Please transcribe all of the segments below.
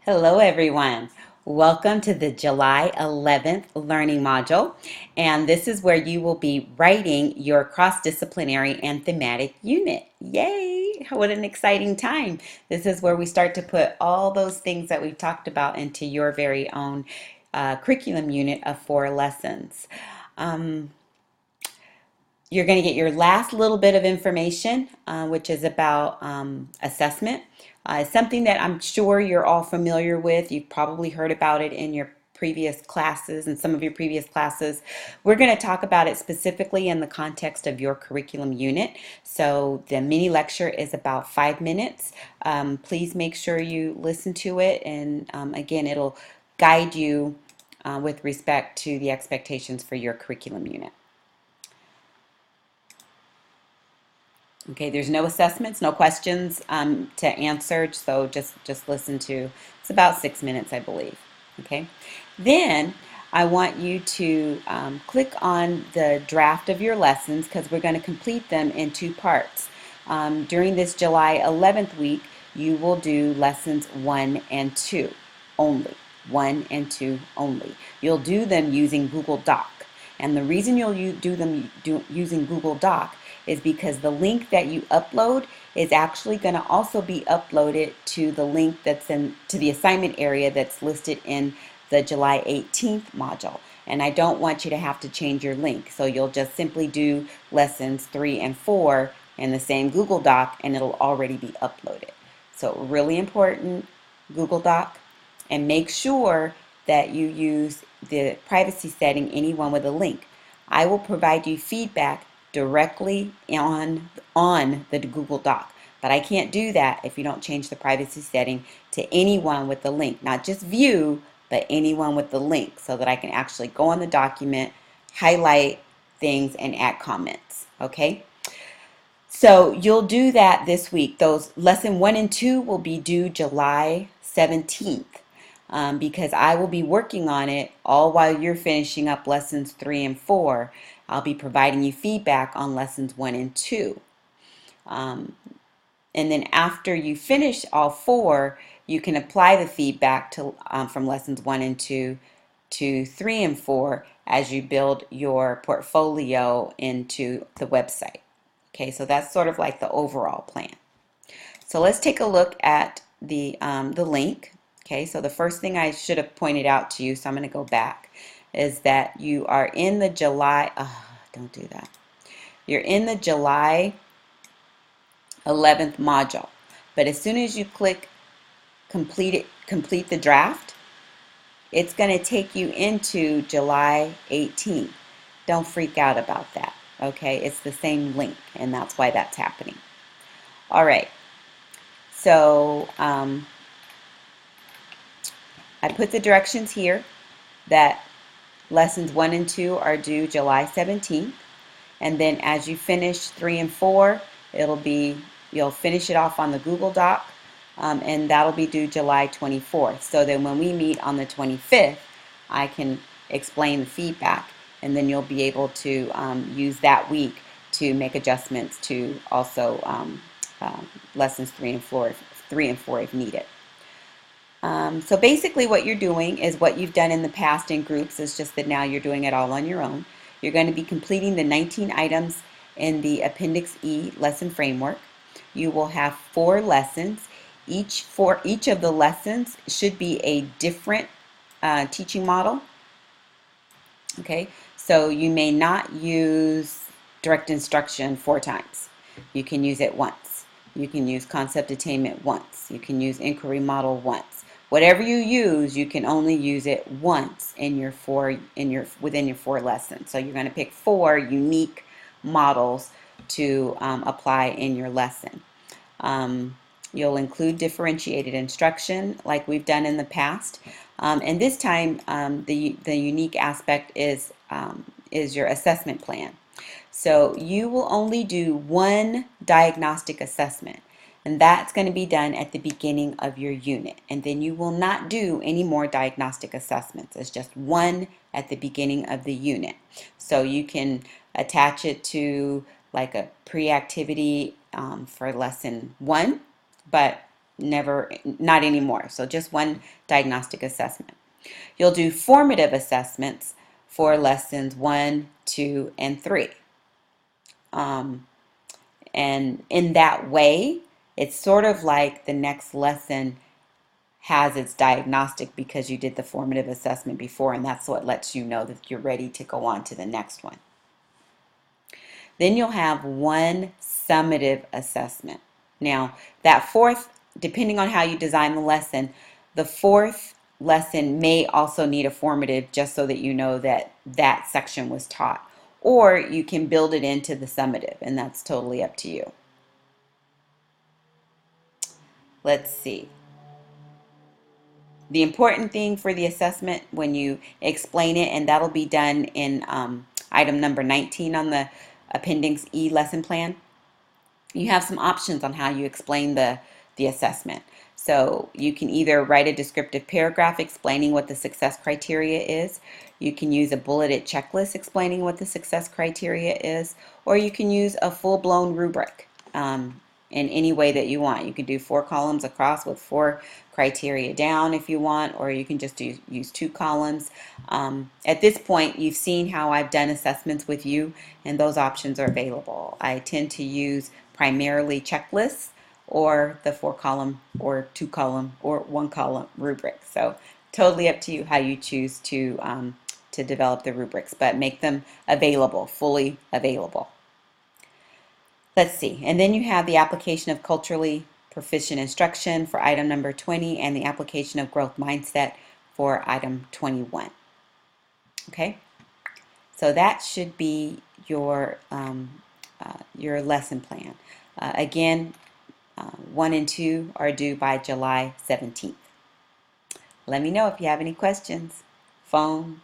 Hello, everyone. Welcome to the July 11th learning module. And this is where you will be writing your cross-disciplinary and thematic unit. Yay! What an exciting time. This is where we start to put all those things that we've talked about into your very own curriculum unit of 4 lessons. Um, you're going to get your last little bit of information, which is about assessment. Something that I'm sure you're all familiar with. You've probably heard about it in your previous classes and some of your previous classes. We're going to talk about it specifically in the context of your curriculum unit. So the mini lecture is about 5 minutes. Please make sure you listen to it, and again, it'll guide you with respect to the expectations for your curriculum unit. Okay, there's no assessments, no questions to answer, so just listen to, it's about 6 minutes, I believe. Okay, then I want you to click on the draft of your lessons because we're going to complete them in 2 parts. During this July 11th week, you will do lessons 1 and 2 only. 1 and 2 only. You'll do them using Google Doc. And the reason you'll do them using Google Doc is because the link that you upload is actually going to also be uploaded to the link that's to the assignment area that's listed in the July 18th module. And I don't want you to have to change your link. So you'll just simply do lessons 3 and 4 in the same Google Doc and it'll already be uploaded. So really important, Google Doc, and make sure that you use the privacy setting, anyone with a link. I will provide you feedback directly on the Google Doc, but I can't do that if you don't change the privacy setting to anyone with the link, not just view, but anyone with the link, so that I can actually go on the document, highlight things, and add comments. Okay? So you'll do that this week. Those lesson 1 and 2 will be due July 17th. Because I will be working on it all while you're finishing up lessons 3 and 4. I'll be providing you feedback on lessons 1 and 2. And then after you finish all 4, you can apply the feedback to from lessons 1 and 2 to 3 and 4 as you build your portfolio into the website. Okay, so that's sort of like the overall plan. So let's take a look at the link. Okay, so the first thing I should have pointed out to you, so I'm going to go back, is that you are in the July, don't do that. You're in the July 11th module. But as soon as you click complete the draft, it's going to take you into July 18th. Don't freak out about that. Okay, it's the same link, and that's why that's happening. All right. So I put the directions here that lessons 1 and 2 are due July 17th, and then as you finish 3 and 4, you'll finish it off on the Google Doc, and that'll be due July 24th. So then when we meet on the 25th, I can explain the feedback, and then you'll be able to use that week to make adjustments to also lessons 3 and 4 if needed. So basically what you're doing is what you've done in the past in groups. It's just that now you're doing it all on your own. You're going to be completing the 19 items in the Appendix E lesson framework. You will have 4 lessons. For each of the lessons should be a different teaching model. Okay, so you may not use direct instruction 4 times. You can use it once. You can use concept attainment once. You can use inquiry model once. Whatever you use, you can only use it once in within your 4 lessons. So you're going to pick 4 unique models to apply in your lesson. You'll include differentiated instruction like we've done in the past. And this time, the unique aspect is your assessment plan. So you will only do 1 diagnostic assessment, and that's going to be done at the beginning of your unit. And then you will not do any more diagnostic assessments. It's just 1 at the beginning of the unit. So you can attach it to like a pre-activity for lesson 1, but not anymore. So just one diagnostic assessment. You'll do formative assessments for lessons 1, 2, and 3. And in that way, it's sort of like the next lesson has its diagnostic because you did the formative assessment before, and that's what lets you know that you're ready to go on to the next one. Then you'll have one summative assessment. Now, that fourth, depending on how you design the lesson, the fourth lesson may also need a formative just so that you know that that section was taught. Or you can build it into the summative, and that's totally up to you. Let's see. The important thing for the assessment when you explain it, and that'll be done in item number 19 on the Appendix E lesson plan, you have some options on how you explain the assessment. So you can either write a descriptive paragraph explaining what the success criteria is, you can use a bulleted checklist explaining what the success criteria is, or you can use a full-blown rubric in any way that you want. You can do 4 columns across with 4 criteria down if you want, or you can just use 2 columns. At this point, you've seen how I've done assessments with you, and those options are available. I tend to use primarily checklists or the 4-column or 2-column or 1-column rubric. So totally up to you how you choose to develop the rubrics, but make them available, fully available. Let's see, and then you have the application of culturally proficient instruction for item number 20 and the application of growth mindset for item 21. Okay, so that should be your lesson plan. Again, 1 and 2 are due by July 17th. Let me know if you have any questions. Phone,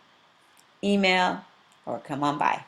email, or come on by.